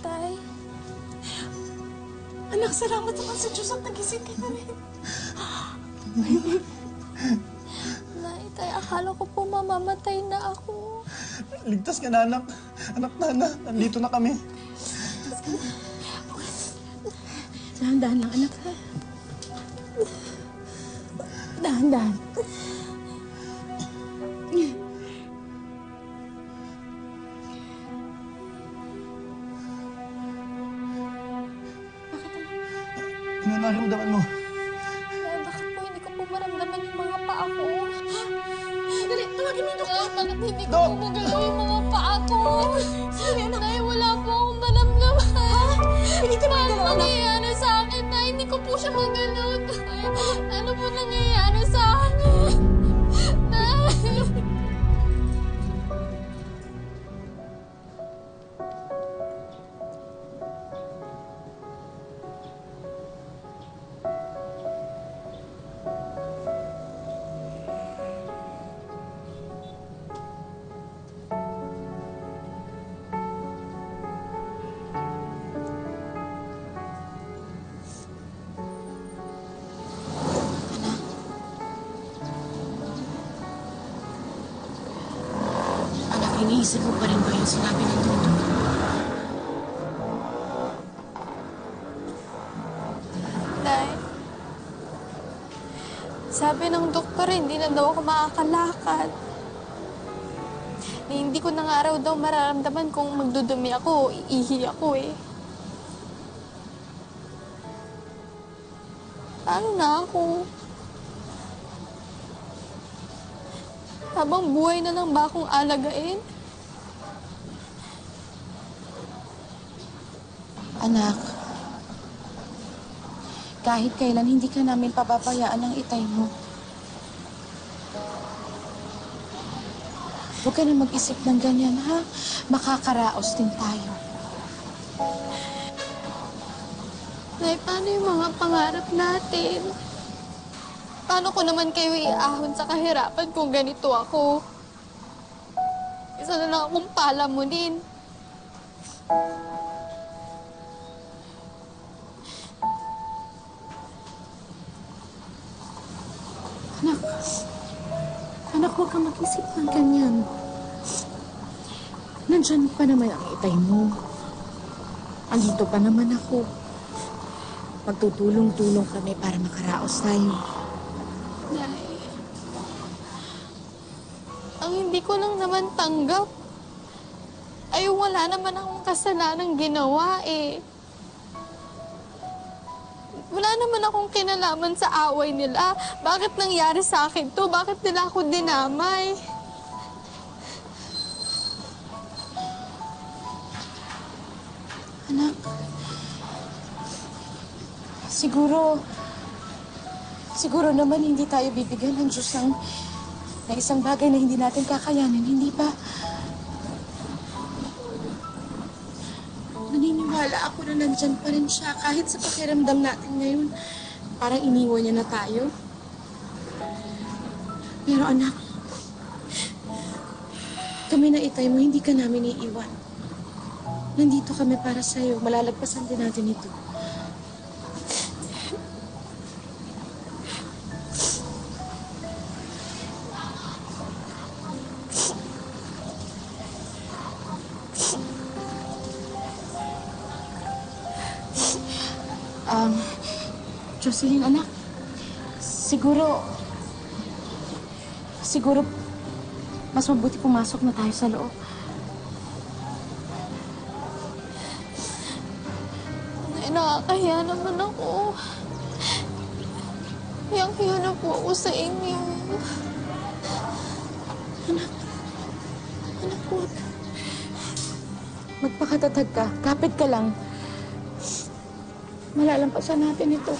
Tay. Anak, salamat naman sa Diyos at nagising ka na rin. Nay, tay, akala ko po mamamatay na ako. Ligtas ka na, anak. Anak, Nana, nandito na kami. Dahan-dahan lang, anak. Dahan-dahan. Ano naramdaman mo? Nay, bakit po hindi ko po maramdaman yung mga paa ko? Dali, tawagin mo yung doktor. Bakit hindi ko po magalaw yung mga paa ko? Sige, anak. Nay, wala po akong maramdaman. Pilitin mo yung Ano dalawa, anak. nangyayari sa akin, Nay? Hindi ko po siya magalaw, Nay. Ano po nangyayari sa akin? Nay! Anak, iniisip mo pa rin ba yung sinabi ng doktor? Nay, sabi ng doktor, hindi na daw ako makakalakad. Hindi ko na nga raw daw mararamdaman kung magdudumi ako o iihi ako eh. Paano na ako? Habang buhay na lang ba akong alagain? Anak, kahit kailan hindi ka namin pababayaan ng itay mo. Huwag ka na mag-isip ng ganyan, ha? Makakaraos din tayo. Nay, paano yung mga pangarap natin? Paano ko naman kayo iahon sa kahirapan kung ganito ako? Isa na lang akong palamunin. Anak, anak, huwag kang mag-isip ng ganyan. Nandyan pa naman ang itay mo. Andito pa naman ako. Magtutulong-tulong kami para makaraos tayo. Nay, ang hindi ko lang naman tanggap ay wala naman akong kasalanang ginawa eh. Wala naman akong kinalaman sa away nila. Bakit nangyari sa akin to? Bakit nila ako dinamay? Anak, siguro naman hindi tayo bibigyan ng Diyos ng isang bagay na hindi natin kakayanin, hindi ba? Naniniwala ako na nandyan pa rin siya kahit sa pakiramdam natin ngayon. Parang iniwan niya na tayo. Pero anak, kami na itay mo, hindi ka namin iiwan. Nandito kami para sa'yo. Malalagpasan din natin ito. Jocelyn, anak, siguro mas mabuti pumasok na tayo sa loob. Ay, nakakahiya naman ako. Hiyang-hiya na po ako sa inyo. Anak, huwag. Magpakatatag ka. Kapit ka lang. Malalampasan natin ito.